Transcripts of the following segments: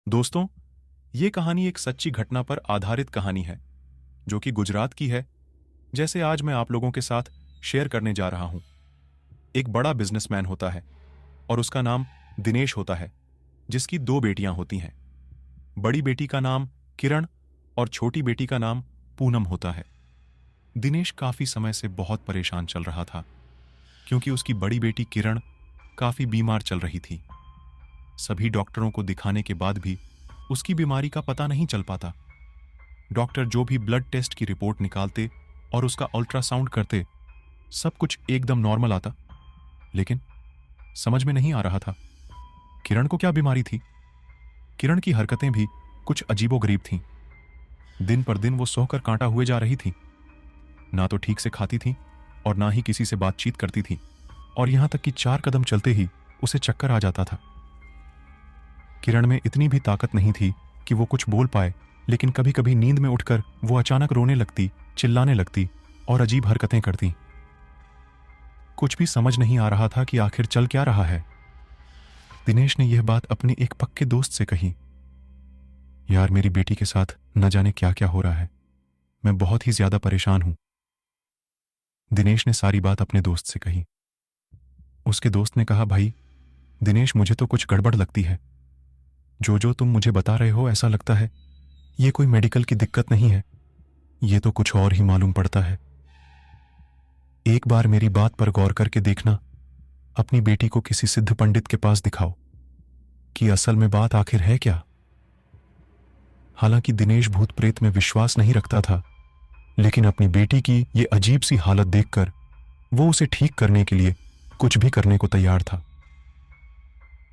दोस्तों, ये कहानी एक सच्ची घटना पर आधारित कहानी है, जो कि गुजरात की है, जैसे आज मैं आप लोगों के साथ शेयर करने जा रहा हूं। एक बड़ा बिजनेसमैन होता है और उसका नाम दिनेश होता है, जिसकी दो बेटियां होती हैं। बड़ी बेटी का नाम किरण और छोटी बेटी का नाम पूनम होता है। दिनेश काफी समय से बहुत परेशान चल रहा था, क्योंकि उसकी बड़ी बेटी किरण काफी बीमार चल रही थी। सभी डॉक्टरों को दिखाने के बाद भी उसकी बीमारी का पता नहीं चल पाता। डॉक्टर जो भी ब्लड टेस्ट की रिपोर्ट निकालते और उसका अल्ट्रासाउंड करते, सब कुछ एकदम नॉर्मल आता, लेकिन समझ में नहीं आ रहा था किरण को क्या बीमारी थी। किरण की हरकतें भी कुछ अजीबोगरीब थीं। दिन पर दिन वो सोकर कांटा हुए जा रही थी। ना तो ठीक से खाती थी और ना ही किसी से बातचीत करती थी, और यहां तक कि 4 कदम चलते ही उसे चक्कर आ जाता था। किरण में इतनी भी ताकत नहीं थी कि वो कुछ बोल पाए, लेकिन कभी कभी नींद में उठकर वो अचानक रोने लगती, चिल्लाने लगती और अजीब हरकतें करती। कुछ भी समझ नहीं आ रहा था कि आखिर चल क्या रहा है। दिनेश ने यह बात अपने एक पक्के दोस्त से कही। यार, मेरी बेटी के साथ न जाने क्या क्या हो रहा है, मैं बहुत ही ज्यादा परेशान हूं। दिनेश ने सारी बात अपने दोस्त से कही। उसके दोस्त ने कहा, भाई दिनेश, मुझे तो कुछ गड़बड़ लगती है। जो जो तुम मुझे बता रहे हो, ऐसा लगता है ये कोई मेडिकल की दिक्कत नहीं है, ये तो कुछ और ही मालूम पड़ता है। एक बार मेरी बात पर गौर करके देखना, अपनी बेटी को किसी सिद्ध पंडित के पास दिखाओ कि असल में बात आखिर है क्या। हालांकि दिनेश भूत प्रेत में विश्वास नहीं रखता था, लेकिन अपनी बेटी की ये अजीब सी हालत देखकर वो उसे ठीक करने के लिए कुछ भी करने को तैयार था।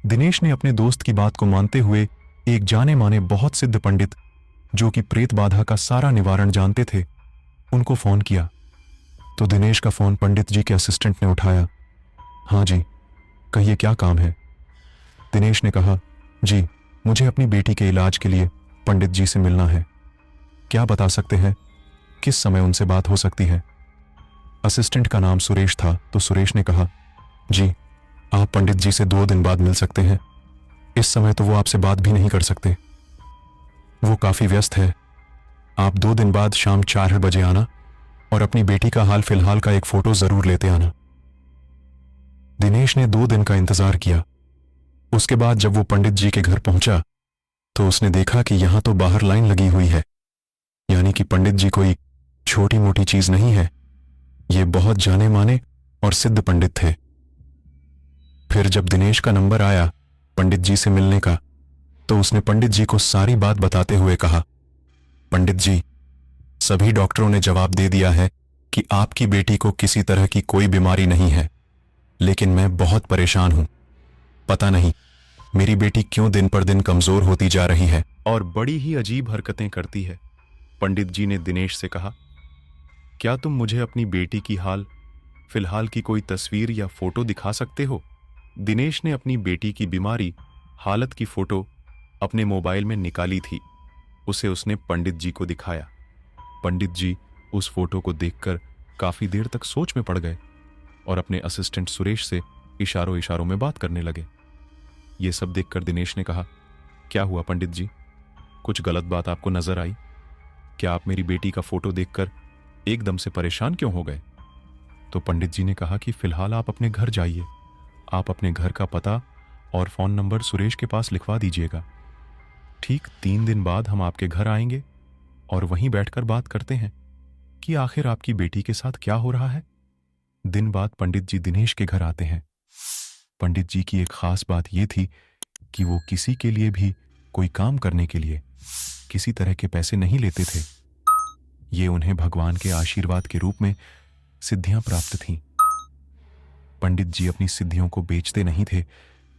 दिनेश ने अपने दोस्त की बात को मानते हुए एक जाने माने बहुत सिद्ध पंडित, जो कि प्रेत बाधा का सारा निवारण जानते थे, उनको फोन किया। तो दिनेश का फोन पंडित जी के असिस्टेंट ने उठाया। हाँ जी, कहिए क्या काम है। दिनेश ने कहा, जी मुझे अपनी बेटी के इलाज के लिए पंडित जी से मिलना है। क्या बता सकते हैं किस समय उनसे बात हो सकती है। असिस्टेंट का नाम सुरेश था, तो सुरेश ने कहा, जी आप पंडित जी से 2 दिन बाद मिल सकते हैं। इस समय तो वो आपसे बात भी नहीं कर सकते, वो काफी व्यस्त है। आप 2 दिन बाद शाम 4 बजे आना और अपनी बेटी का हाल फिलहाल का एक फोटो जरूर लेते आना। दिनेश ने 2 दिन का इंतजार किया। उसके बाद जब वो पंडित जी के घर पहुंचा, तो उसने देखा कि यहां तो बाहर लाइन लगी हुई है। यानी कि पंडित जी कोई छोटी मोटी चीज नहीं है, ये बहुत जाने माने और सिद्ध पंडित थे। फिर जब दिनेश का नंबर आया पंडित जी से मिलने का, तो उसने पंडित जी को सारी बात बताते हुए कहा, पंडित जी, सभी डॉक्टरों ने जवाब दे दिया है कि आपकी बेटी को किसी तरह की कोई बीमारी नहीं है, लेकिन मैं बहुत परेशान हूं। पता नहीं मेरी बेटी क्यों दिन पर दिन कमजोर होती जा रही है और बड़ी ही अजीब हरकतें करती है। पंडित जी ने दिनेश से कहा, क्या तुम मुझे अपनी बेटी की हाल फिलहाल की कोई तस्वीर या फोटो दिखा सकते हो। दिनेश ने अपनी बेटी की बीमारी हालत की फोटो अपने मोबाइल में निकाली थी। उसे उसने पंडित जी को दिखाया। पंडित जी उस फोटो को देखकर काफी देर तक सोच में पड़ गए और अपने असिस्टेंट सुरेश से इशारों इशारों में बात करने लगे। ये सब देखकर दिनेश ने कहा, क्या हुआ पंडित जी, कुछ गलत बात आपको नजर आई। क्या आप मेरी बेटी का फोटो देखकर एकदम से परेशान क्यों हो गए। तो पंडित जी ने कहा कि फिलहाल आप अपने घर जाइए, आप अपने घर का पता और फोन नंबर सुरेश के पास लिखवा दीजिएगा। ठीक 3 दिन बाद हम आपके घर आएंगे और वहीं बैठकर बात करते हैं कि आखिर आपकी बेटी के साथ क्या हो रहा है। दिन बाद पंडित जी दिनेश के घर आते हैं। पंडित जी की एक खास बात यह थी कि वो किसी के लिए भी कोई काम करने के लिए किसी तरह के पैसे नहीं लेते थे। ये उन्हें भगवान के आशीर्वाद के रूप में सिद्धियां प्राप्त थीं। पंडित जी अपनी सिद्धियों को बेचते नहीं थे,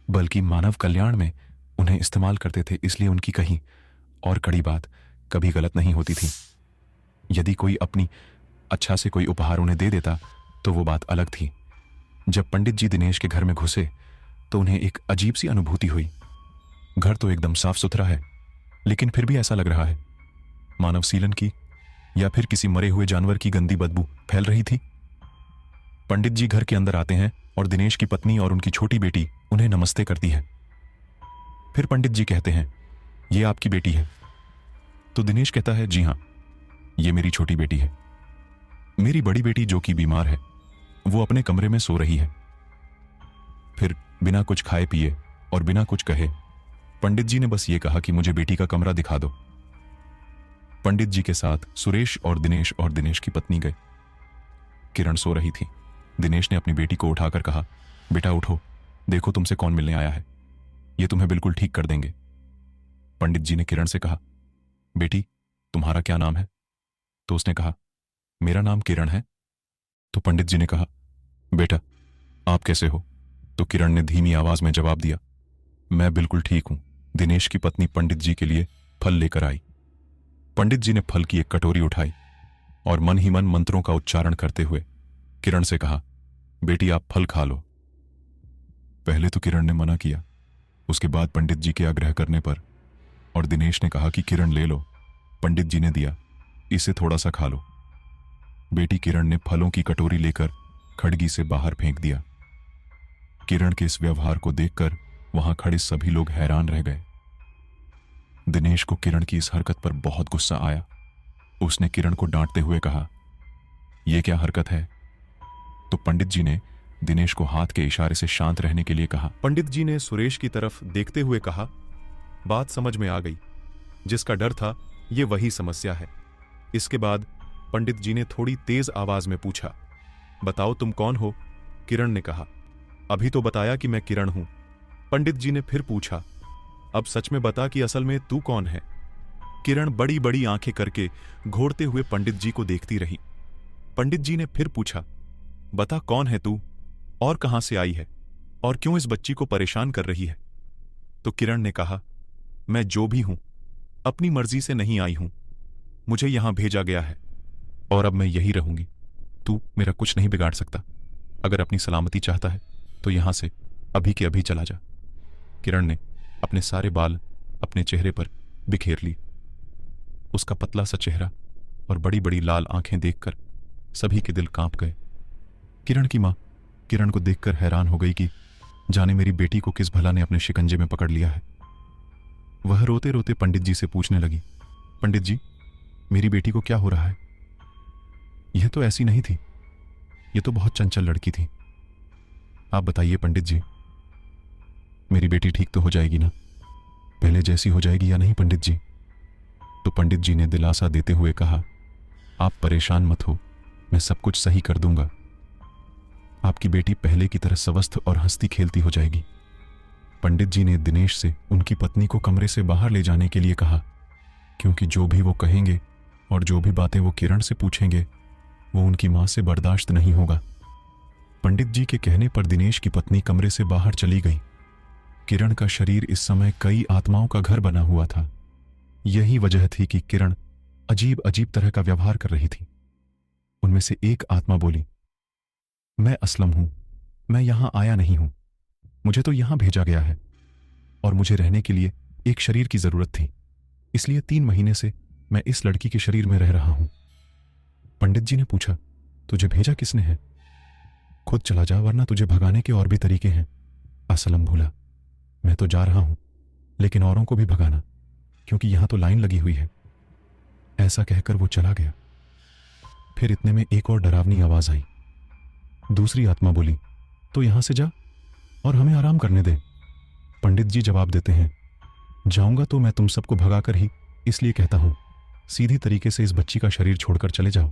बल्कि मानव कल्याण में उन्हें इस्तेमाल करते थे, इसलिए उनकी कही और कड़ी बात कभी गलत नहीं होती थी। यदि कोई अपनी अच्छा से कोई उपहार उन्हें दे देता तो वो बात अलग थी। जब पंडित जी दिनेश के घर में घुसे तो उन्हें एक अजीब सी अनुभूति हुई। घर तो एकदम साफ सुथरा है, लेकिन फिर भी ऐसा लग रहा है मानव सीलन की या फिर किसी मरे हुए जानवर की गंदी बदबू फैल रही थी। पंडित जी घर के अंदर आते हैं और दिनेश की पत्नी और उनकी छोटी बेटी उन्हें नमस्ते करती है। फिर पंडित जी कहते हैं, ये आपकी बेटी है? तो दिनेश कहता है, जी हाँ, ये मेरी छोटी बेटी है। मेरी बड़ी बेटी जो कि बीमार है, वो अपने कमरे में सो रही है। फिर बिना कुछ खाए पिए और बिना कुछ कहे पंडित जी ने बस ये कहा कि मुझे बेटी का कमरा दिखा दो। पंडित जी के साथ सुरेश और दिनेश की पत्नी गए। किरण सो रही थी। दिनेश ने अपनी बेटी को उठाकर कहा, बेटा उठो, देखो तुमसे कौन मिलने आया है, ये तुम्हें बिल्कुल ठीक कर देंगे। पंडित जी ने किरण से कहा, बेटी तुम्हारा क्या नाम है? तो उसने कहा, मेरा नाम किरण है। तो पंडित जी ने कहा, बेटा आप कैसे हो? तो किरण ने धीमी आवाज में जवाब दिया, मैं बिल्कुल ठीक हूं। दिनेश की पत्नी पंडित जी के लिए फल लेकर आई। पंडित जी ने फल की एक कटोरी उठाई और मन ही मन मंत्रों का उच्चारण करते हुए किरण से कहा, बेटी आप फल खा लो। पहले तो किरण ने मना किया, उसके बाद पंडित जी के आग्रह करने पर और दिनेश ने कहा कि किरण ले लो। पंडित जी ने दिया, इसे थोड़ा सा खा लो। बेटी किरण ने फलों की कटोरी लेकर खड़गी से बाहर फेंक दिया। किरण के इस व्यवहार को देखकर वहां खड़े सभी लोग हैरान रह गए। दिनेश को किरण की इस हरकत पर बहुत गुस्सा आया। उसने किरण को डांटते हुए कहा, यह क्या हरकत है? तो पंडित जी ने दिनेश को हाथ के इशारे से शांत रहने के लिए कहा। पंडित जी ने सुरेश की तरफ देखते हुए कहा, बात समझ में आ गई, जिसका डर था ये वही समस्या है। इसके बाद पंडित जी ने थोड़ी तेज आवाज में पूछा, बताओ तुम कौन हो? किरण ने कहा, अभी तो बताया कि मैं किरण हूं। पंडित जी ने फिर पूछा, अब सच में बता कि असल में तू कौन है? किरण बड़ी बड़ी आंखें करके घूरते हुए पंडित जी को देखती रही। पंडित जी ने फिर पूछा, बता कौन है तू और कहां से आई है और क्यों इस बच्ची को परेशान कर रही है? तो किरण ने कहा, मैं जो भी हूं अपनी मर्जी से नहीं आई हूं, मुझे यहां भेजा गया है और अब मैं यही रहूंगी। तू मेरा कुछ नहीं बिगाड़ सकता। अगर अपनी सलामती चाहता है तो यहां से अभी के अभी चला जा। किरण ने अपने सारे बाल अपने चेहरे पर बिखेर लिए। उसका पतला सा चेहरा और बड़ी बड़ी लाल आंखें देखकर सभी के दिल कांप गए। किरण की मां किरण को देखकर हैरान हो गई कि जाने मेरी बेटी को किस भला ने अपने शिकंजे में पकड़ लिया है। वह रोते रोते पंडित जी से पूछने लगी, पंडित जी मेरी बेटी को क्या हो रहा है? यह तो ऐसी नहीं थी, यह तो बहुत चंचल लड़की थी। आप बताइए पंडित जी, मेरी बेटी ठीक तो हो जाएगी ना? पहले जैसी हो जाएगी या नहीं पंडित जी? तो पंडित जी ने दिलासा देते हुए कहा, आप परेशान मत हो, मैं सब कुछ सही कर दूंगा। आपकी बेटी पहले की तरह स्वस्थ और हंसती खेलती हो जाएगी। पंडित जी ने दिनेश से उनकी पत्नी को कमरे से बाहर ले जाने के लिए कहा, क्योंकि जो भी वो कहेंगे और जो भी बातें वो किरण से पूछेंगे वो उनकी मां से बर्दाश्त नहीं होगा। पंडित जी के कहने पर दिनेश की पत्नी कमरे से बाहर चली गई। किरण का शरीर इस समय कई आत्माओं का घर बना हुआ था। यही वजह थी कि किरण अजीब अजीब तरह का व्यवहार कर रही थी। उनमें से एक आत्मा बोली, मैं असलम हूं, मैं यहां आया नहीं हूं, मुझे तो यहां भेजा गया है और मुझे रहने के लिए एक शरीर की जरूरत थी, इसलिए 3 महीने से मैं इस लड़की के शरीर में रह रहा हूं। पंडित जी ने पूछा, तुझे भेजा किसने है? खुद चला जा, वरना तुझे भगाने के और भी तरीके हैं। असलम बोला, मैं तो जा रहा हूं, लेकिन औरों को भी भगाना, क्योंकि यहां तो लाइन लगी हुई है। ऐसा कहकर वो चला गया। फिर इतने में एक और डरावनी आवाज आई। दूसरी आत्मा बोली, तो यहां से जा और हमें आराम करने दे। पंडित जी जवाब देते हैं, जाऊंगा तो मैं तुम सबको भगाकर ही इसलिए कहता हूं, सीधी तरीके से इस बच्ची का शरीर छोड़कर चले जाओ।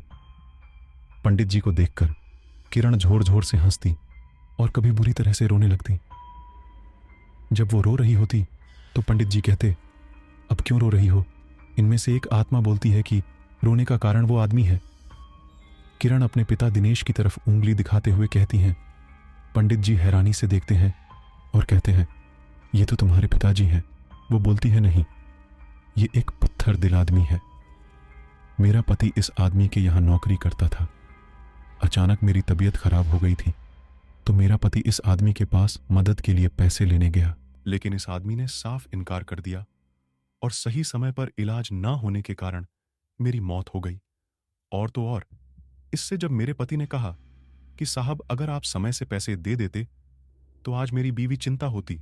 पंडित जी को देखकर किरण झोर झोर से हंसती और कभी बुरी तरह से रोने लगती। जब वो रो रही होती तो पंडित जी कहते, अब क्यों रो रही हो? इनमें से एक आत्मा बोलती है कि रोने का कारण वो आदमी है। किरण अपने पिता दिनेश की तरफ उंगली दिखाते हुए कहती हैं। पंडित जी हैरानी से देखते हैं और कहते हैं, ये तो तुम्हारे पिताजी हैं। वो बोलती है, नहीं, ये एक पत्थर दिल आदमी है। मेरा पति इस आदमी के यहां नौकरी करता था। अचानक मेरी तबीयत खराब हो गई थी तो मेरा पति इस आदमी के पास मदद के लिए पैसे लेने गया, लेकिन इस आदमी ने साफ इनकार कर दिया और सही समय पर इलाज ना होने के कारण मेरी मौत हो गई। और तो और, इससे जब मेरे पति ने कहा कि साहब अगर आप समय से पैसे दे देते तो आज मेरी बीवी चिंता होती,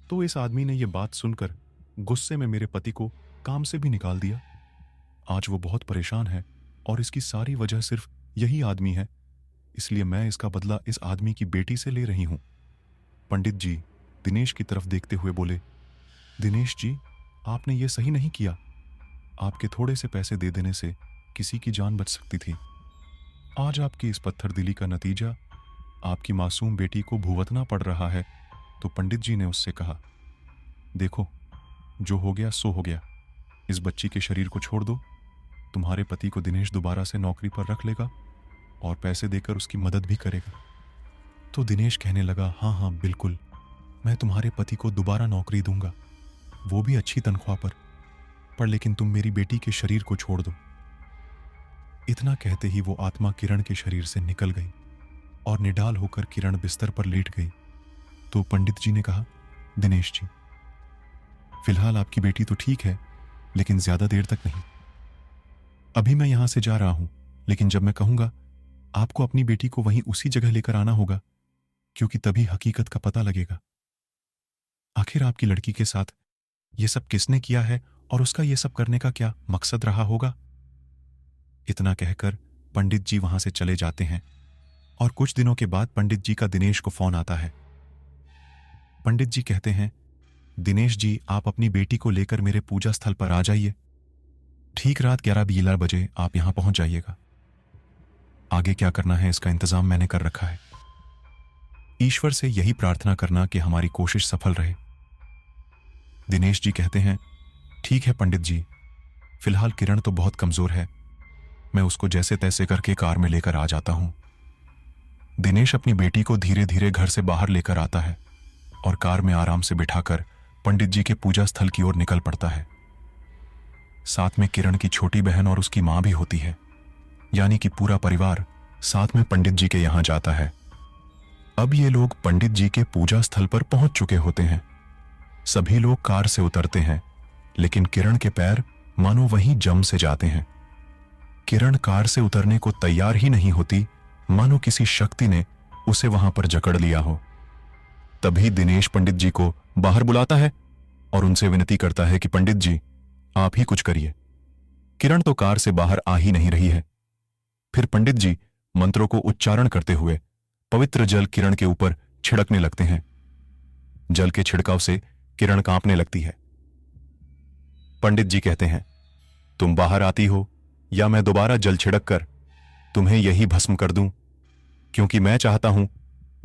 तो इस आदमी ने यह बात सुनकर गुस्से में मेरे पति को काम से भी निकाल दिया। आज वो बहुत परेशान है और इसकी सारी वजह सिर्फ यही आदमी है, इसलिए मैं इसका बदला इस आदमी की बेटी से ले रही हूं। पंडित जी दिनेश की तरफ देखते हुए बोले, दिनेश जी, आपने ये सही नहीं किया। आपके थोड़े से पैसे दे देने से किसी की जान बच सकती थी। आज आपकी इस पत्थरदिली का नतीजा आपकी मासूम बेटी को भुगतना पड़ रहा है। तो पंडित जी ने उससे कहा, देखो, जो हो गया सो हो गया। इस बच्ची के शरीर को छोड़ दो। तुम्हारे पति को दिनेश दोबारा से नौकरी पर रख लेगा और पैसे देकर उसकी मदद भी करेगा। तो दिनेश कहने लगा, हाँ हाँ बिल्कुल, मैं तुम्हारे पति को दोबारा नौकरी दूंगा, वो भी अच्छी तनख्वाह पर लेकिन तुम मेरी बेटी के शरीर को छोड़ दो। इतना कहते ही वो आत्मा किरण के शरीर से निकल गई और निडाल होकर किरण बिस्तर पर लेट गई। तो पंडित जी ने कहा, दिनेश जी, फिलहाल आपकी बेटी तो ठीक है, लेकिन ज्यादा देर तक नहीं। अभी मैं यहां से जा रहा हूं, लेकिन जब मैं कहूंगा आपको अपनी बेटी को वहीं उसी जगह लेकर आना होगा, क्योंकि तभी हकीकत का पता लगेगा। आखिर आपकी लड़की के साथ ये सब किसने किया है और उसका ये सब करने का क्या मकसद रहा होगा। इतना कहकर पंडित जी वहां से चले जाते हैं और कुछ दिनों के बाद पंडित जी का दिनेश को फोन आता है। पंडित जी कहते हैं, दिनेश जी, आप अपनी बेटी को लेकर मेरे पूजा स्थल पर आ जाइए। ठीक रात 11-12 बजे आप यहां पहुंच जाइएगा। आगे क्या करना है इसका इंतजाम मैंने कर रखा है। ईश्वर से यही प्रार्थना करना कि हमारी कोशिश सफल रहे। दिनेश जी कहते हैं, ठीक है पंडित जी, फिलहाल किरण तो बहुत कमजोर है, मैं उसको जैसे तैसे करके कार में लेकर आ जाता हूं। दिनेश अपनी बेटी को धीरे धीरे घर से बाहर लेकर आता है और कार में आराम से बिठाकर पंडित जी के पूजा स्थल की ओर निकल पड़ता है। साथ में किरण की छोटी बहन और उसकी मां भी होती है, यानी कि पूरा परिवार साथ में पंडित जी के यहां जाता है। अब ये लोग पंडित जी के पूजा स्थल पर पहुंच चुके होते हैं। सभी लोग कार से उतरते हैं, लेकिन किरण के पैर मानो वहीं जम से जाते हैं। किरण कार से उतरने को तैयार ही नहीं होती, मानो किसी शक्ति ने उसे वहां पर जकड़ लिया हो। तभी दिनेश पंडित जी को बाहर बुलाता है और उनसे विनती करता है कि पंडित जी, आप ही कुछ करिए। किरण तो कार से बाहर आ ही नहीं रही है। फिर पंडित जी मंत्रों को उच्चारण करते हुए पवित्र जल किरण के ऊपर छिड़कने लगते हैं। जल के छिड़काव से किरण कांपने लगती है। पंडित जी कहते हैं, तुम बाहर आती हो या मैं दोबारा जल छिड़क कर तुम्हें यही भस्म कर दूं, क्योंकि मैं चाहता हूं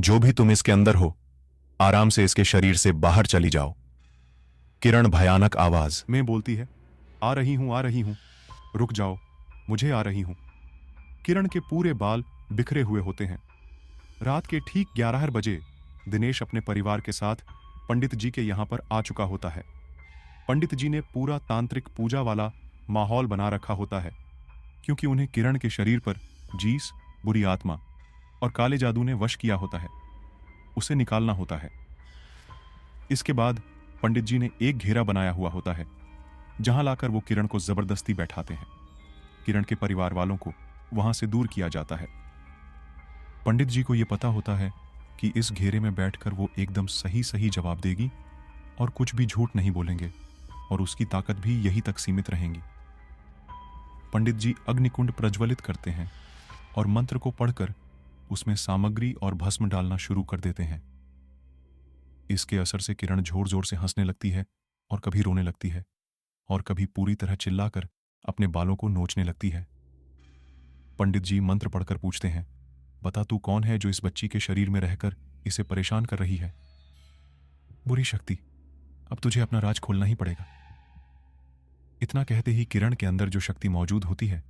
जो भी तुम इसके अंदर हो आराम से इसके शरीर से बाहर चली जाओ। किरण भयानक आवाज में बोलती है, आ रही हूं, रुक जाओ, मुझे आ रही हूं। किरण के पूरे बाल बिखरे हुए होते हैं। रात के ठीक 11 बजे दिनेश अपने परिवार के साथ पंडित जी के यहां पर आ चुका होता है। पंडित जी ने पूरा तांत्रिक पूजा वाला माहौल बना रखा होता है, क्योंकि उन्हें किरण के शरीर पर जीस, बुरी आत्मा और काले जादू ने वश किया होता है। उसे निकालना होता है। इसके बाद पंडित जी ने एक घेरा बनाया हुआ होता है, जहां लाकर वो किरण को जबरदस्ती बैठाते हैं। किरण के परिवार वालों को वहां से दूर किया जाता है। पंडित जी को यह पता होता है कि इस घेरे में बैठकर वो एकदम सही सही जवाब देगी और कुछ भी झूठ नहीं बोलेंगे और उसकी ताकत भी यही तक सीमित रहेंगी। पंडित जी अग्निकुंड प्रज्वलित करते हैं और मंत्र को पढ़कर उसमें सामग्री और भस्म डालना शुरू कर देते हैं। इसके असर से किरण जोर जोर से हंसने लगती है और कभी रोने लगती है और कभी पूरी तरह चिल्लाकर अपने बालों को नोचने लगती है। पंडित जी मंत्र पढ़कर पूछते हैं, बता तू कौन है जो इस बच्ची के शरीर में रहकर इसे परेशान कर रही है। बुरी शक्ति, अब तुझे अपना राज खोलना ही पड़ेगा। इतना कहते ही किरण के अंदर जो शक्ति मौजूद होती है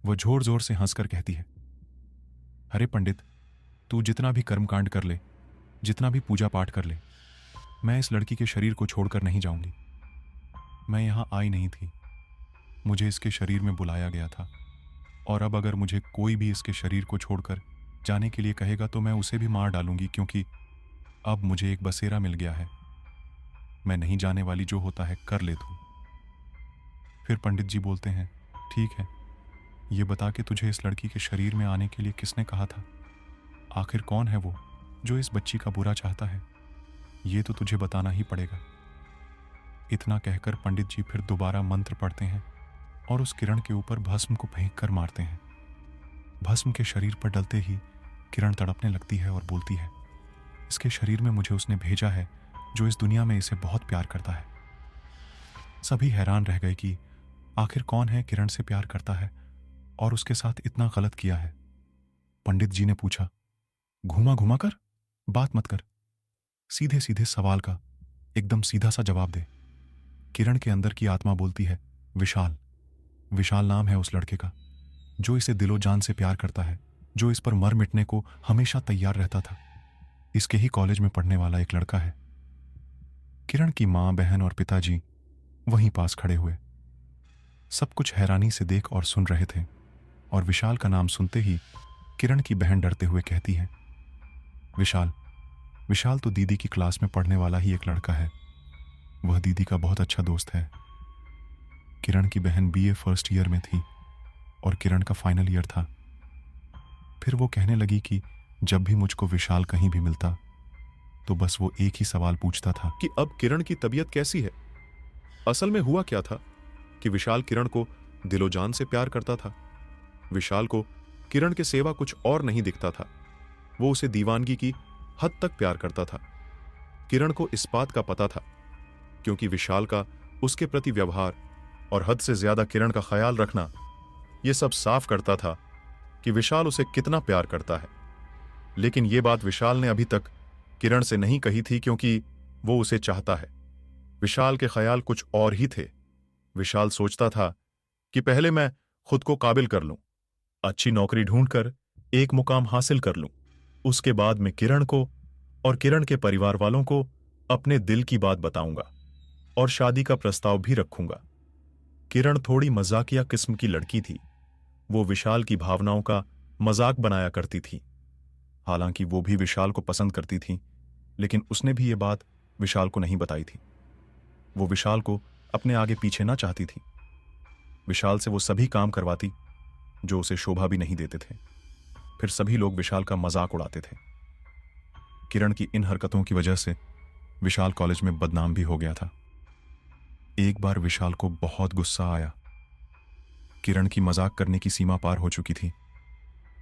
वह जोर जोर से हंसकर कहती है, अरे पंडित, तू जितना भी कर्मकांड कर ले, जितना भी पूजा पाठ कर ले, मैं इस लड़की के शरीर को छोड़कर नहीं जाऊंगी। मैं यहां आई नहीं थी, मुझे इसके शरीर में बुलाया गया था, और अब अगर मुझे कोई भी इसके शरीर को छोड़कर जाने के लिए कहेगा तो मैं उसे भी मार डालूंगी, क्योंकि अब मुझे एक बसेरा मिल गया है। मैं नहीं जाने वाली, जो होता है कर ले तू। फिर पंडित जी बोलते हैं, ठीक है, ये बता के तुझे इस लड़की के शरीर में आने के लिए किसने कहा था? आखिर कौन है वो जो इस बच्ची का बुरा चाहता है? ये तो तुझे बताना ही पड़ेगा। इतना कहकर पंडित जी फिर दोबारा मंत्र पढ़ते हैं और उस किरण के ऊपर भस्म को फेंक कर मारते हैं। भस्म के शरीर पर डलते ही किरण तड़पने लगती है और बोलती है, इसके शरीर में मुझे उसने भेजा है जो इस दुनिया में इसे बहुत प्यार करता है। सभी हैरान रह गए कि आखिर कौन है किरण से प्यार करता है और उसके साथ इतना गलत किया है। पंडित जी ने पूछा, घुमा घुमा कर बात मत कर, सीधे सीधे सवाल का एकदम सीधा सा जवाब दे। किरण के अंदर की आत्मा बोलती है, विशाल। विशाल नाम है उस लड़के का जो इसे दिलो जान से प्यार करता है, जो इस पर मर मिटने को हमेशा तैयार रहता था। इसके ही कॉलेज में पढ़ने वाला एक लड़का है। किरण की मां, बहन और पिताजी वहीं पास खड़े हुए सब कुछ हैरानी से देख और सुन रहे थे। और विशाल का नाम सुनते ही किरण की बहन डरते हुए कहती है, विशाल, विशाल तो दीदी की क्लास में पढ़ने वाला ही एक लड़का है, वह दीदी का बहुत अच्छा दोस्त है। किरण की बहन बीए फर्स्ट ईयर में थी और किरण का फाइनल ईयर था। फिर वो कहने लगी कि जब भी मुझको विशाल कहीं भी मिलता तो बस वो एक ही सवाल पूछता था कि अब किरण की तबीयत कैसी है। असल में हुआ क्या था कि विशाल किरण को दिलो जान से प्यार करता था। विशाल को किरण के सिवा कुछ और नहीं दिखता था। वो उसे दीवानगी की हद तक प्यार करता था। किरण को इस बात का पता था क्योंकि विशाल का उसके प्रति व्यवहार और हद से ज्यादा किरण का ख्याल रखना यह सब साफ करता था कि विशाल उसे कितना प्यार करता है। लेकिन यह बात विशाल ने अभी तक किरण से नहीं कही थी क्योंकि वो उसे चाहता है। विशाल के ख्याल कुछ और ही थे। विशाल सोचता था कि पहले मैं खुद को काबिल कर लूं, अच्छी नौकरी ढूंढकर एक मुकाम हासिल कर लूं, उसके बाद मैं किरण को और किरण के परिवार वालों को अपने दिल की बात बताऊंगा और शादी का प्रस्ताव भी रखूंगा। किरण थोड़ी मजाकिया किस्म की लड़की थी। वो विशाल की भावनाओं का मजाक बनाया करती थी। हालांकि वो भी विशाल को पसंद करती थी, लेकिन उसने भी ये बात विशाल को नहीं बताई थी। वो विशाल को अपने आगे पीछे ना चाहती थी। विशाल से वो सभी काम करवाती जो उसे शोभा भी नहीं देते थे। फिर सभी लोग विशाल का मजाक उड़ाते थे। किरण की इन हरकतों की वजह से विशाल कॉलेज में बदनाम भी हो गया था। एक बार विशाल को बहुत गुस्सा आया। किरण की मजाक करने की सीमा पार हो चुकी थी।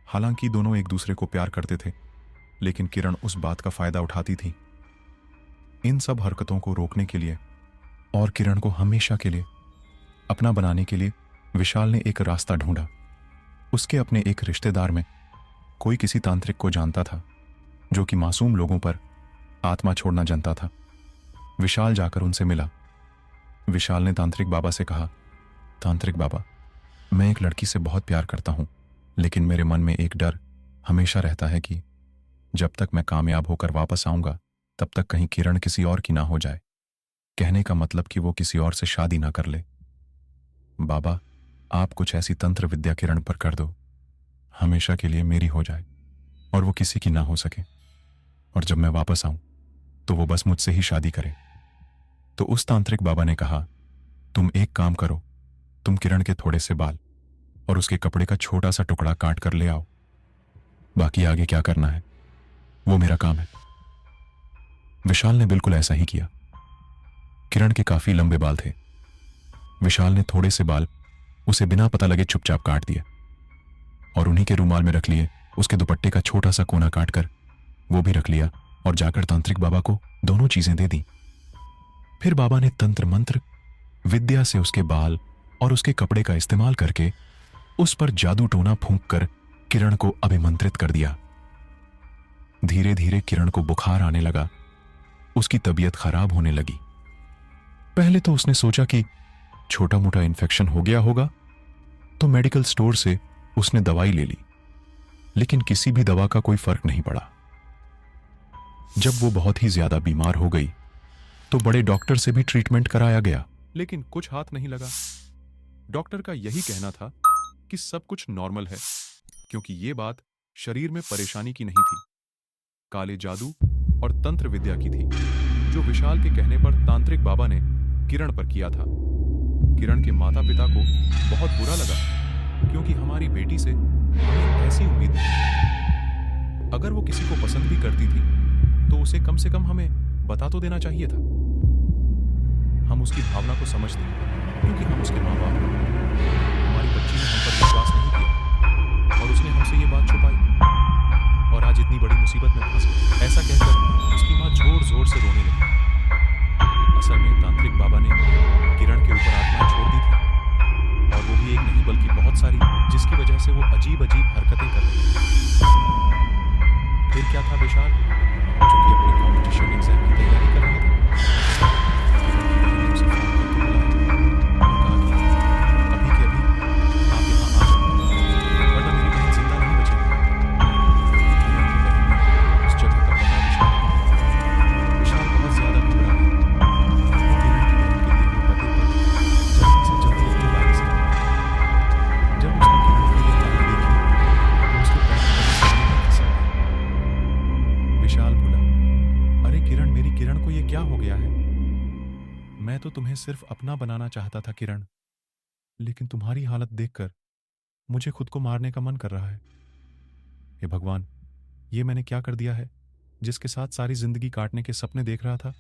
हालांकि दोनों एक दूसरे को प्यार करते थे, लेकिन किरण उस बात का फायदा उठाती थी। इन सब हरकतों को रोकने के लिए और किरण को हमेशा के लिए अपना बनाने के लिए विशाल ने एक रास्ता ढूंढा। उसके अपने एक रिश्तेदार में कोई किसी तांत्रिक को जानता था जो कि मासूम लोगों पर आत्मा छोड़ना जानता था। विशाल जाकर उनसे मिला। विशाल ने तांत्रिक बाबा से कहा, तांत्रिक बाबा, मैं एक लड़की से बहुत प्यार करता हूं, लेकिन मेरे मन में एक डर हमेशा रहता है कि जब तक मैं कामयाब होकर वापस आऊंगा तब तक कहीं किरण किसी और की ना हो जाए। कहने का मतलब कि वो किसी और से शादी ना कर ले। बाबा, आप कुछ ऐसी तंत्र विद्या किरण पर कर दो, हमेशा के लिए मेरी हो जाए और वो किसी की ना हो सके, और जब मैं वापस आऊं तो वो बस मुझसे ही शादी करे। तो उस तांत्रिक बाबा ने कहा, तुम एक काम करो, तुम किरण के थोड़े से बाल और उसके कपड़े का छोटा सा टुकड़ा काट कर ले आओ। बाकी आगे क्या करना है वो मेरा काम है। विशाल ने बिल्कुल ऐसा ही किया। किरण के काफी लंबे बाल थे। विशाल ने थोड़े से बाल उसे बिना पता लगे चुपचाप काट दिए और उन्हीं के रुमाल में रख लिए। उसके दुपट्टे का छोटा सा कोना काटकर वो भी रख लिया और जाकर तांत्रिक बाबा को दोनों चीजें दे दी। फिर बाबा ने तंत्र मंत्र विद्या से उसके बाल और उसके कपड़े का इस्तेमाल करके उस पर जादू टोना फूंक कर किरण को अभिमंत्रित कर दिया। धीरे धीरे किरण को बुखार आने लगा। उसकी तबीयत खराब होने लगी। पहले तो उसने सोचा कि छोटा मोटा इन्फेक्शन हो गया होगा, तो मेडिकल स्टोर से उसने दवाई ले ली, लेकिन किसी भी दवा का कोई फर्क नहीं पड़ा। जब वो बहुत ही ज्यादा बीमार हो गई तो बड़े डॉक्टर से भी ट्रीटमेंट कराया गया, लेकिन कुछ हाथ नहीं लगा। डॉक्टर का यही कहना था कि सब कुछ नॉर्मल है, क्योंकि ये बात शरीर में परेशानी की नहीं थी, काले जादू और तंत्र विद्या की थी, जो विशाल के कहने पर तांत्रिक बाबा ने किरण पर किया था। किरण के माता पिता को बहुत बुरा लगा, क्योंकि हमारी बेटी से हमें ऐसी उम्मीद नहीं। अगर वो किसी को पसंद भी करती थी तो उसे कम से कम हमें बता तो देना चाहिए था। हम उसकी भावना को समझते हैं क्योंकि हम उसके माँ बाप हैं। हमारी बच्ची ने हम पर विश्वास नहीं किया और उसने हमसे ये बात छुपाई और आज इतनी बड़ी मुसीबत में फंस गई। ऐसा कहकर उसकी माँ जोर जोर से रोने लगी। असल में तांत्रिक बाबा ने किरण के ऊपर आत्माएं छोड़ दी थी और वो भी एक नहीं बल्कि बहुत सारी, जिसकी वजह से वो अजीब अजीब हरकतें कर रही थी। फिर क्या था विशाल, जो कि अपने कंपटीशन एग्जाम की तैयारी कर रहा था, उसे फोन करके बुलाया और कहा कि अभी के अभी आप यहाँ आ जाओ वरना मेरी बहन जिंदा नहीं बचेगी। किरण की बहन ने उस जगह का पता विशाल को दिया। विशाल बहुत ज्यादा घबरा गया। वो किरण की बहन के दिए हुए पते पर जल्दी से जल्दी अपनी बाइक से आया। जब उसने किरण की ये गाड़ी देखी तो उसके पैर जमीन में फिसल गए। विशाल बोला, अरे किरण, मेरी किरण को ये क्या हो गया है? मैं तो तुम्हें सिर्फ अपना बनाना चाहता था किरण, लेकिन तुम्हारी हालत देखकर मुझे खुद को मारने का मन कर रहा है। हे भगवान, ये मैंने क्या कर दिया है? जिसके साथ सारी जिंदगी काटने के सपने देख रहा था,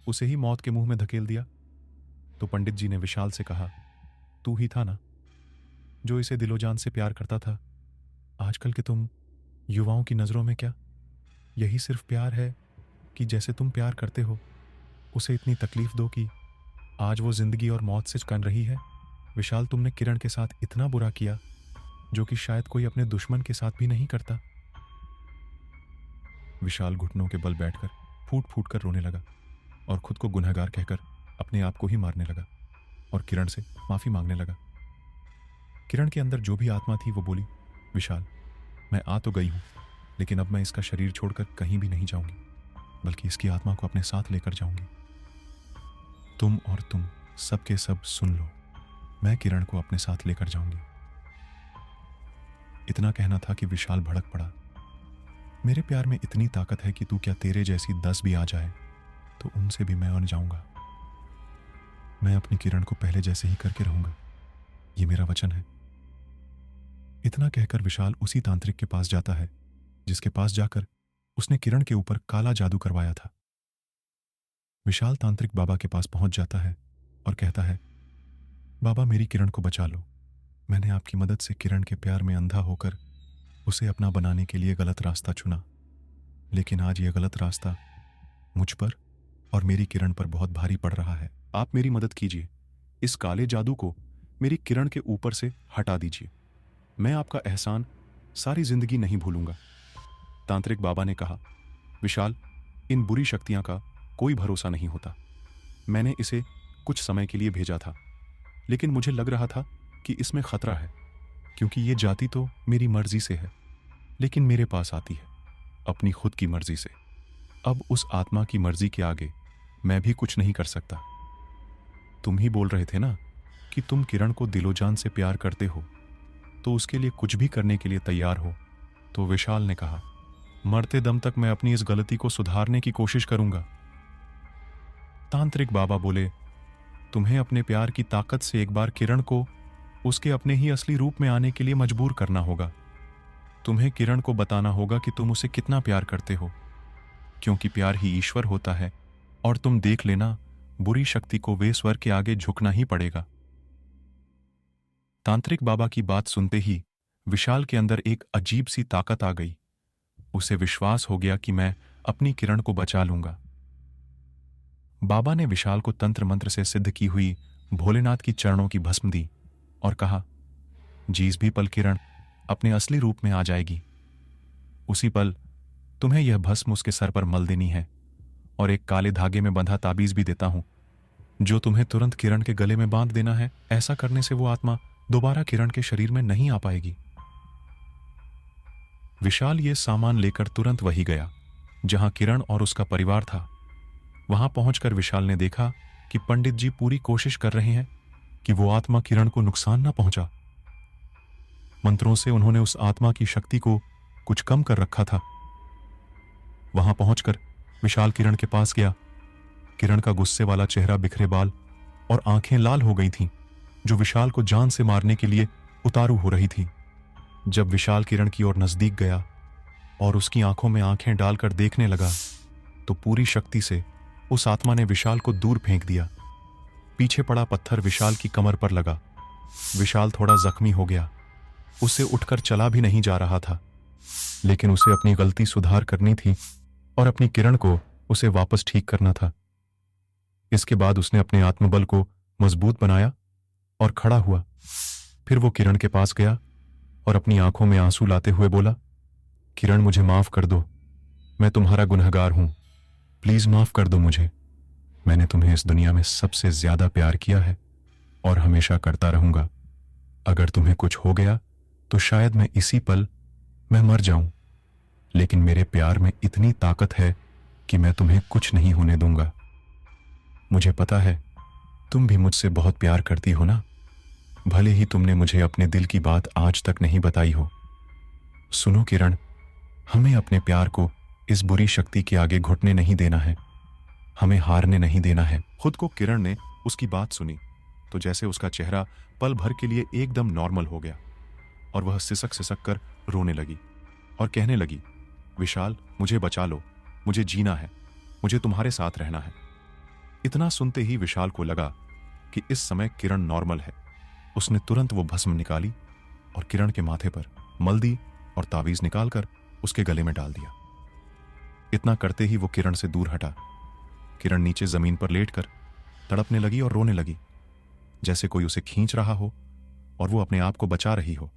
उसे ही मौत के मुंह में धकेल दिया। तो पंडित जी ने विशाल से कहा, तू ही था ना जो इसे दिलोजान से प्यार करता था? आजकल के तुम युवाओं की नजरों में क्या यही सिर्फ प्यार है कि जैसे तुम प्यार करते हो उसे इतनी तकलीफ दो कि आज वो जिंदगी और मौत से कन रही है? विशाल, तुमने किरण के साथ इतना बुरा किया जो कि शायद कोई अपने दुश्मन के साथ भी नहीं करता। विशाल घुटनों के बल बैठकर फूट फूट कर रोने लगा और खुद को गुनहगार कहकर अपने आप को ही मारने लगा और किरण से माफी मांगने लगा। किरण के अंदर जो भी आत्मा थी वो बोली, विशाल, मैं आ तो गई हूं, लेकिन अब मैं इसका शरीर छोड़कर कहीं भी नहीं जाऊंगी, बल्कि इसकी आत्मा को अपने साथ लेकर जाऊंगी। तुम और तुम सबके सब सुन लो, मैं किरण को अपने साथ लेकर जाऊंगी। इतना कहना था कि विशाल भड़क पड़ा। मेरे प्यार में इतनी ताकत है कि तू क्या तेरे जैसी 10 भी आ जाए तो उनसे भी मैं अन जाऊंगा। मैं अपनी किरण को पहले जैसे ही करके रहूंगा, ये मेरा वचन है। इतना कहकर विशाल उसी तांत्रिक के पास जाता है जिसके पास जाकर उसने किरण के ऊपर काला जादू करवाया था। विशाल तांत्रिक बाबा के पास पहुंच जाता है और कहता है, बाबा, मेरी किरण को बचा लो। मैंने आपकी मदद से किरण के प्यार में अंधा होकर उसे अपना बनाने के लिए गलत रास्ता चुना, लेकिन आज यह गलत रास्ता मुझ पर और मेरी किरण पर बहुत भारी पड़ रहा है। आप मेरी मदद कीजिए, इस काले जादू को मेरी किरण के ऊपर से हटा दीजिए। मैं आपका एहसान सारी जिंदगी नहीं भूलूंगा। तांत्रिक बाबा ने कहा, विशाल, इन बुरी शक्तियां का कोई भरोसा नहीं होता। मैंने इसे कुछ समय के लिए भेजा था, लेकिन मुझे लग रहा था कि इसमें खतरा है, क्योंकि ये जाति तो मेरी मर्जी से है, लेकिन मेरे पास आती है अपनी खुद की मर्जी से। अब उस आत्मा की मर्जी के आगे मैं भी कुछ नहीं कर सकता। तुम ही बोल रहे थे ना कि तुम किरण को दिलोजान से प्यार करते हो, तो उसके लिए कुछ भी करने के लिए तैयार हो। तो विशाल ने कहा, मरते दम तक मैं अपनी इस गलती को सुधारने की कोशिश करूंगा। तांत्रिक बाबा बोले, तुम्हें अपने प्यार की ताकत से एक बार किरण को उसके अपने ही असली रूप में आने के लिए मजबूर करना होगा। तुम्हें किरण को बताना होगा कि तुम उसे कितना प्यार करते हो, क्योंकि प्यार ही ईश्वर होता है। और तुम देख लेना, बुरी शक्ति को वे स्वर के आगे झुकना ही पड़ेगा। तांत्रिक बाबा की बात सुनते ही विशाल के अंदर एक अजीब सी ताकत आ गई। उसे विश्वास हो गया कि मैं अपनी किरण को बचा लूंगा। बाबा ने विशाल को तंत्र मंत्र से सिद्ध की हुई भोलेनाथ की चरणों की भस्म दी और कहा, जिस भी पल किरण अपने असली रूप में आ जाएगी, उसी पल तुम्हें यह भस्म उसके सर पर मल देनी है। और एक काले धागे में बंधा ताबीज भी देता हूं, जो तुम्हें तुरंत किरण के गले में बांध देना है। ऐसा करने से वो आत्मा दोबारा किरण के शरीर में नहीं आ पाएगी। विशाल ये सामान लेकर तुरंत वही गया जहां किरण और उसका परिवार था। वहां पहुंचकर विशाल ने देखा कि पंडित जी पूरी कोशिश कर रहे हैं कि वो आत्मा किरण को नुकसान ना पहुंचा। मंत्रों से उन्होंने उस आत्मा की शक्ति को कुछ कम कर रखा था। वहां पहुंचकर विशाल किरण के पास गया। किरण का गुस्से वाला चेहरा, बिखरे बाल और आंखें लाल हो गई थीं, जो विशाल को जान से मारने के लिए उतारू हो रही थी। जब विशाल किरण की ओर नजदीक गया और उसकी आंखों में आंखें डालकर देखने लगा, तो पूरी शक्ति से उस आत्मा ने विशाल को दूर फेंक दिया पीछे पड़ा पत्थर विशाल की कमर पर लगा। विशाल थोड़ा जख्मी हो गया। उसे उठकर चला भी नहीं जा रहा था, लेकिन उसे अपनी गलती सुधार करनी थी और अपनी किरण को उसे वापस ठीक करना था। इसके बाद उसने अपने आत्मबल को मजबूत बनाया और खड़ा हुआ। फिर वो किरण के पास गया और अपनी आंखों में आंसू लाते हुए बोला, किरण, मुझे माफ कर दो। मैं तुम्हारा गुनहगार हूं। प्लीज माफ कर दो मुझे। मैंने तुम्हें इस दुनिया में सबसे ज्यादा प्यार किया है और हमेशा करता रहूंगा। अगर तुम्हें कुछ हो गया तो शायद मैं इसी पल मैं मर जाऊं, लेकिन मेरे प्यार में इतनी ताकत है कि मैं तुम्हें कुछ नहीं होने दूंगा। मुझे पता है तुम भी मुझसे बहुत प्यार करती हो ना, भले ही तुमने मुझे अपने दिल की बात आज तक नहीं बताई हो। सुनो किरण, हमें अपने प्यार को इस बुरी शक्ति के आगे घुटने नहीं देना है। हमें हारने नहीं देना है। खुद को किरण ने उसकी बात सुनी तो जैसे उसका चेहरा पल भर के लिए एकदम नॉर्मल हो गया और वह सिसक सिसक कर रोने लगी और कहने लगी, विशाल, मुझे बचा लो, मुझे जीना है, मुझे तुम्हारे साथ रहना है। इतना सुनते ही विशाल को लगा कि इस समय किरण नॉर्मल है। उसने तुरंत वो भस्म निकाली और किरण के माथे पर मल दी और तावीज निकालकर उसके गले में डाल दिया। इतना करते ही वो किरण से दूर हटा। किरण नीचे जमीन पर लेटकर तड़पने लगी और रोने लगी, जैसे कोई उसे खींच रहा हो और वो अपने आप को बचा रही हो।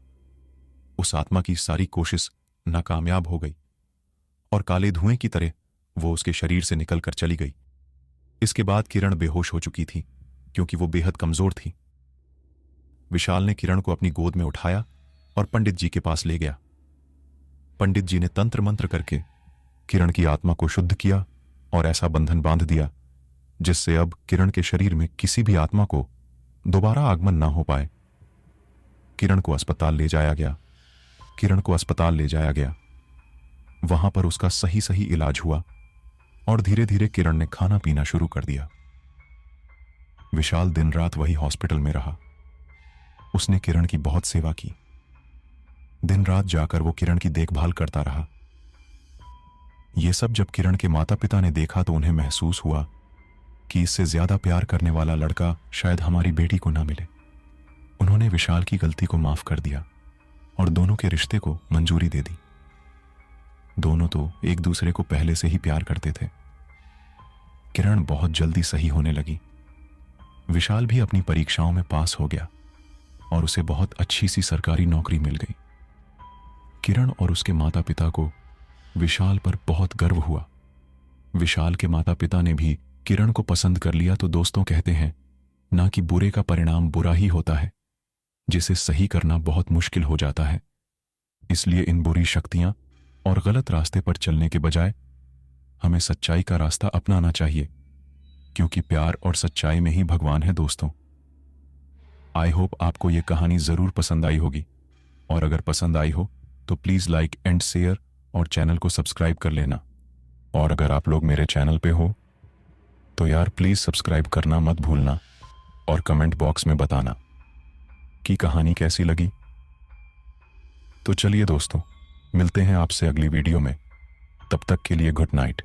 उस आत्मा की सारी कोशिश नाकामयाब हो गई और काले धुएं की तरह वो उसके शरीर से निकलकर चली गई। इसके बाद किरण बेहोश हो चुकी थी क्योंकि वो बेहद कमजोर थी। विशाल ने किरण को अपनी गोद में उठाया और पंडित जी के पास ले गया। पंडित जी ने तंत्र मंत्र करके किरण की आत्मा को शुद्ध किया और ऐसा बंधन बांध दिया जिससे अब किरण के शरीर में किसी भी आत्मा को दोबारा आगमन ना हो पाए। किरण को अस्पताल ले जाया गया। किरण को अस्पताल ले जाया गया। वहां पर उसका सही सही इलाज हुआ और धीरे धीरे किरण ने खाना पीना शुरू कर दिया। विशाल दिन रात वही हॉस्पिटल में रहा। उसने किरण की बहुत सेवा की। दिन रात जाकर वो किरण की देखभाल करता रहा। ये सब जब किरण के माता पिता ने देखा तो उन्हें महसूस हुआ कि इससे ज्यादा प्यार करने वाला लड़का शायद हमारी बेटी को ना मिले। उन्होंने विशाल की गलती को माफ कर दिया और दोनों के रिश्ते को मंजूरी दे दी। दोनों तो एक दूसरे को पहले से ही प्यार करते थे। किरण बहुत जल्दी सही होने लगी। विशाल भी अपनी परीक्षाओं में पास हो गया और उसे बहुत अच्छी सी सरकारी नौकरी मिल गई। किरण और उसके माता पिता को विशाल पर बहुत गर्व हुआ। विशाल के माता पिता ने भी किरण को पसंद कर लिया। तो दोस्तों कहते हैं ना कि बुरे का परिणाम बुरा ही होता है, जिसे सही करना बहुत मुश्किल हो जाता है। इसलिए इन बुरी शक्तियां और गलत रास्ते पर चलने के बजाय हमें सच्चाई का रास्ता अपनाना चाहिए, क्योंकि प्यार और सच्चाई में ही भगवान है दोस्तों। आई होप आपको यह कहानी जरूर पसंद आई होगी, और अगर पसंद आई हो तो प्लीज लाइक एंड शेयर और चैनल को सब्सक्राइब कर लेना। और अगर आप लोग मेरे चैनल पे हो तो यार प्लीज सब्सक्राइब करना मत भूलना और कमेंट बॉक्स में बताना कि कहानी कैसी लगी। तो चलिए दोस्तों, मिलते हैं आपसे अगली वीडियो में। तब तक के लिए गुड नाइट।